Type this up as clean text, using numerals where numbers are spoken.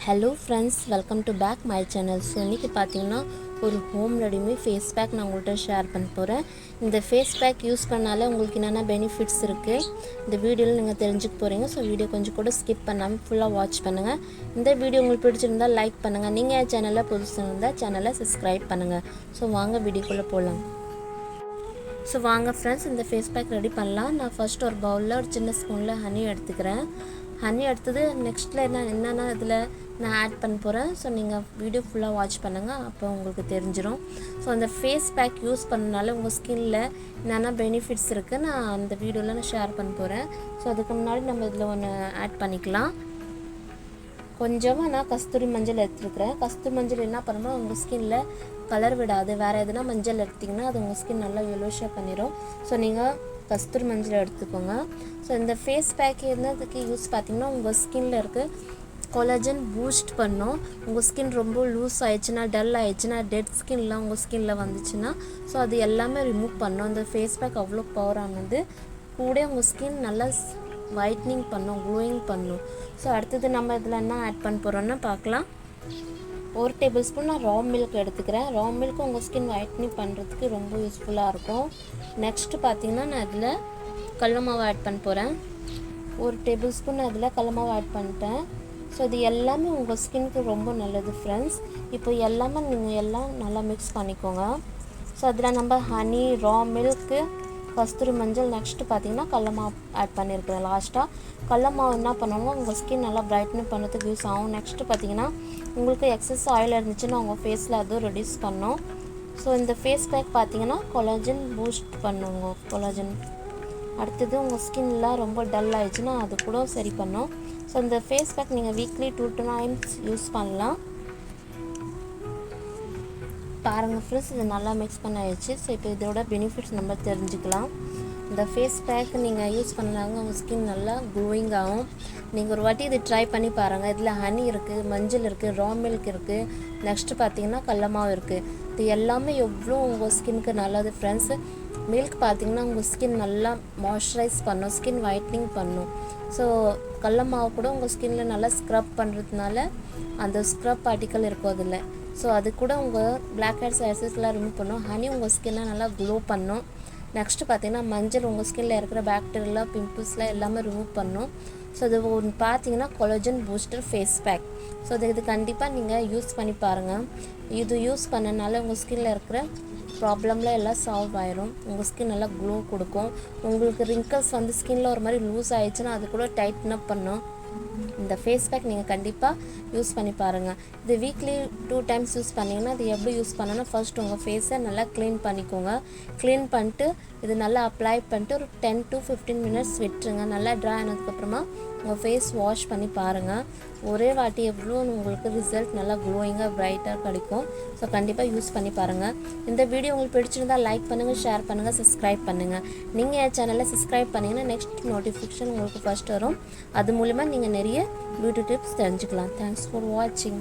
Hello friends, welcome to back my channel. So இன்றைக்கி பார்த்தீங்கன்னா ஒரு ஹோம் ரெடிமே ஃபேஸ் பேக் நான் உங்கள்கிட்ட ஷேர் பண்ண போகிறேன். இந்த ஃபேஸ் பேக் யூஸ் பண்ணாலே உங்களுக்கு என்னென்ன பெனிஃபிட்ஸ் இருக்குது இந்த வீடியோவில் நீங்கள் தெரிஞ்சுக்க போகிறீங்க. ஸோ வீடியோ கொஞ்சம் கூட ஸ்கிப் பண்ணாமல் ஃபுல்லாக வாட்ச் பண்ணுங்கள். இந்த வீடியோ உங்களுக்கு பிடிச்சிருந்தால் லைக் பண்ணுங்கள். நீங்கள் என் சேனலில் புதுசாக இருந்தால் சேனலை சப்ஸ்கிரைப் பண்ணுங்கள். ஸோ வாங்க வீடியோக்குள்ளே போகலாம். ஸோ வாங்க ஃப்ரெண்ட்ஸ், இந்த ஃபேஸ் பேக் ரெடி பண்ணலாம். நான் ஃபர்ஸ்ட் ஒரு பவுலில் ஒரு சின்ன ஸ்பூனில் ஹனி எடுத்துக்கிறேன். ஹனி எடுத்தது நெக்ஸ்ட்டில் என்னென்ன இதில் நான் ஆட் பண்ண போகிறேன். ஸோ நீங்கள் வீடியோ ஃபுல்லாக வாட்ச் பண்ணுங்கள், அப்போ உங்களுக்கு தெரிஞ்சிடும். ஸோ அந்த ஃபேஸ் பேக் யூஸ் பண்ணனால உங்கள் ஸ்கின்னில் என்னென்ன பெனிஃபிட்ஸ் இருக்குது நான் அந்த வீடியோவில் நான் ஷேர் பண்ண போகிறேன். ஸோ அதுக்கு முன்னாடி நம்ம இதில் ஒன்று ஆட் பண்ணிக்கலாம். கொஞ்சமாக நான் கஸ்தூரி மஞ்சள் எடுத்துருக்கிறேன். கஸ்தூரி மஞ்சள் என்ன பண்ணணும், உங்கள் ஸ்கின்னில் கலர் விடாது. வேறு எதுனா மஞ்சள் எடுத்திங்கன்னா அது உங்கள் ஸ்கின் நல்லா எல்லோஷாக பண்ணிடும். ஸோ நீங்கள் கஸ்தூரி மஞ்சள் எடுத்துக்கோங்க. ஸோ இந்த ஃபேஸ் பேக் என்னதுக்கு யூஸ் பார்த்திங்கன்னா, உங்கள் ஸ்கின்னில் இருக்க கொலாஜன் பூஸ்ட் பண்ணும். உங்கள் ஸ்கின் ரொம்ப லூஸ் ஆயிடுச்சுன்னா, டல் ஆயிடுச்சுன்னா, டெட் ஸ்கின்லாம் உங்கள் ஸ்கின்னில் வந்துச்சுன்னா ஸோ அது எல்லாமே ரிமூவ் பண்ணும். இந்த ஃபேஸ் பேக் அவ்வளோ பவரானது. கூட உங்கள் ஸ்கின் நல்லா whitening பண்ணும், க்ளோயிங் பண்ணும். ஸோ அடுத்தது நம்ம இதில் என்ன ஆட் பண்ண போகிறோன்னா பார்க்கலாம். 1 டேபிள் ஸ்பூன் நான் ரா மில்க் எடுத்துக்கிறேன். ரா மில்க் உங்கள் ஸ்கின் whitening பண்ணுறதுக்கு ரொம்ப யூஸ்ஃபுல்லாக இருக்கும். நெக்ஸ்ட்டு பார்த்திங்கன்னா நான் இதில் கடல மாவு ஆட் பண்ண போகிறேன். 1 டேபிள் ஸ்பூன் அதில் கடல மாவு ஆட் பண்ணிட்டேன். ஸோ இது எல்லாமே உங்கள் ஸ்கின்னுக்கு ரொம்ப நல்லது ஃப்ரெண்ட்ஸ். இப்போ எல்லாமே நீங்கள் எல்லாம் நல்லா மிக்ஸ் பண்ணிக்கோங்க. ஸோ அதில் நம்ம ஹனி, ரா மில்க்கு, கஸ்தூரி மஞ்சள், நெக்ஸ்ட்டு பார்த்திங்கன்னா கடல மாவு ஆட் பண்ணியிருக்கிறேன். லாஸ்ட்டாக கடல மாவு என்ன பண்ணுவோம், உங்கள் ஸ்கின் நல்லா பிரைட்னிங் பண்ணுறதுக்கு யூஸ் ஆகும். நெக்ஸ்ட்டு பார்த்திங்கன்னா உங்களுக்கு எக்ஸஸ் ஆயில் இருந்துச்சுன்னா உங்கள் ஃபேஸில் அதுவும் ரெடியூஸ் பண்ணும். ஸோ இந்த ஃபேஸ் பேக் பார்த்திங்கன்னா கொலாஜன் பூஸ்ட் பண்ணுங்க. கொலாஜன் அடுத்தது உங்கள் ஸ்கின்லாம் ரொம்ப டல் ஆகிடுச்சுன்னா அது கூட சரி பண்ணும். ஸோ இந்த ஃபேஸ் பேக் நீங்கள் வீக்லி 2 times யூஸ் பண்ணலாம். பாருங்கள் ஃப்ரெண்ட்ஸ், இது நல்லா மிக்ஸ் பண்ண ஆயிடுச்சு. ஸோ இப்போ இதோட பெனிஃபிட்ஸ் நம்ம தெரிஞ்சுக்கலாம். இந்த ஃபேஸ் பேக் நீங்கள் யூஸ் பண்ணலாங்க, உங்கள் ஸ்கின் நல்லா க்ளோயிங் ஆகும். நீங்கள் ஒரு வாட்டி இது ட்ரை பண்ணி பாருங்கள். இதில் ஹனி இருக்குது, மஞ்சள் இருக்குது, ரா மில்க் இருக்குது, நெக்ஸ்ட்டு பார்த்தீங்கன்னா கடல மாவு இருக்குது. இது எல்லாமே எவ்வளோ உங்கள் ஸ்கின்னுக்கு நல்லது ஃப்ரெண்ட்ஸு. மில்க் பார்த்திங்கன்னா உங்கள் ஸ்கின் நல்லா மாய்ஸ்சரைஸ் பண்ணும், ஸ்கின் whitening பண்ணும். ஸோ கடல மாவு கூட உங்கள் ஸ்கின்னில் நல்லா ஸ்க்ரப் பண்ணுறதுனால அந்த ஸ்க்ரப் பார்ட்டிக்கல் இருக்கும் அதில். ஸோ அது கூட உங்கள் பிளாக் ஹெட்ஸ் ஹேர்ஸ்லாம் ரிமூவ் பண்ணும். ஹனி உங்கள் ஸ்கின்னை நல்லா க்ளோ பண்ணும். நெக்ஸ்ட்டு பார்த்திங்கன்னா மஞ்சள் உங்கள் ஸ்கின்னில் இருக்கிற பாக்டீரியெல்லாம், பிம்பிள்ஸ்லாம் எல்லாமே ரிமூவ் பண்ணும். ஸோ இது ஒன்று பார்த்தீங்கன்னா collagen booster face pack. So இது கண்டிப்பாக நீங்கள் யூஸ் பண்ணி பாருங்கள். இது யூஸ் பண்ணனால உங்கள் ஸ்கின்னில் இருக்கிற ப்ராப்ளம்லாம் எல்லாம் சால்வ் ஆயிரும். உங்கள் ஸ்கின் நல்லா க்ளோ கொடுக்கும். உங்களுக்கு ரிங்கிள்ஸ் வந்து ஸ்கின்னில் ஒரு மாதிரி லூஸ் ஆகிடுச்சுன்னா அது கூட டைட்டன் அப் பண்ணும். இந்த ஃபேஸ் பேக் நீங்கள் கண்டிப்பாக யூஸ் பண்ணி பாருங்கள். இது வீக்லி 2 times யூஸ் பண்ணிங்கன்னா அது எப்படி யூஸ் பண்ணணும்னா, ஃபர்ஸ்ட் உங்கள் ஃபேஸை நல்லா க்ளீன் பண்ணிக்கோங்க. க்ளீன் பண்ணிட்டு இது நல்லா அப்ளை பண்ணிட்டு ஒரு 10 to 15 minutes விட்டுருங்க. நல்லா ட்ரை ஆனதுக்கப்புறமா உங்கள் ஃபேஸ் வாஷ் பண்ணி பாருங்கள். ஒரே வாட்டி எவ்வளோ உங்களுக்கு ரிசல்ட் நல்லா க்ளோயிங்காக ப்ரைட்டாக கிடைக்கும். ஸோ கண்டிப்பாக யூஸ் பண்ணி பாருங்கள். இந்த வீடியோ உங்களுக்கு பிடிச்சிருந்தால் லைக் பண்ணுங்கள், ஷேர் பண்ணுங்கள், சப்ஸ்கிரைப் பண்ணுங்கள். நீங்கள் என் சேனலை சப்ஸ்கிரைப் பண்ணிங்கன்னா நெக்ஸ்ட் நோட்டிஃபிகேஷன் உங்களுக்கு ஃபர்ஸ்ட் வரும். அது மூலமாக நீங்கள் நிறைய பியூட்டி டிப்ஸ் தெரிஞ்சுக்கலாம். தேங்க்ஸ் ஃபார் வாட்சிங்.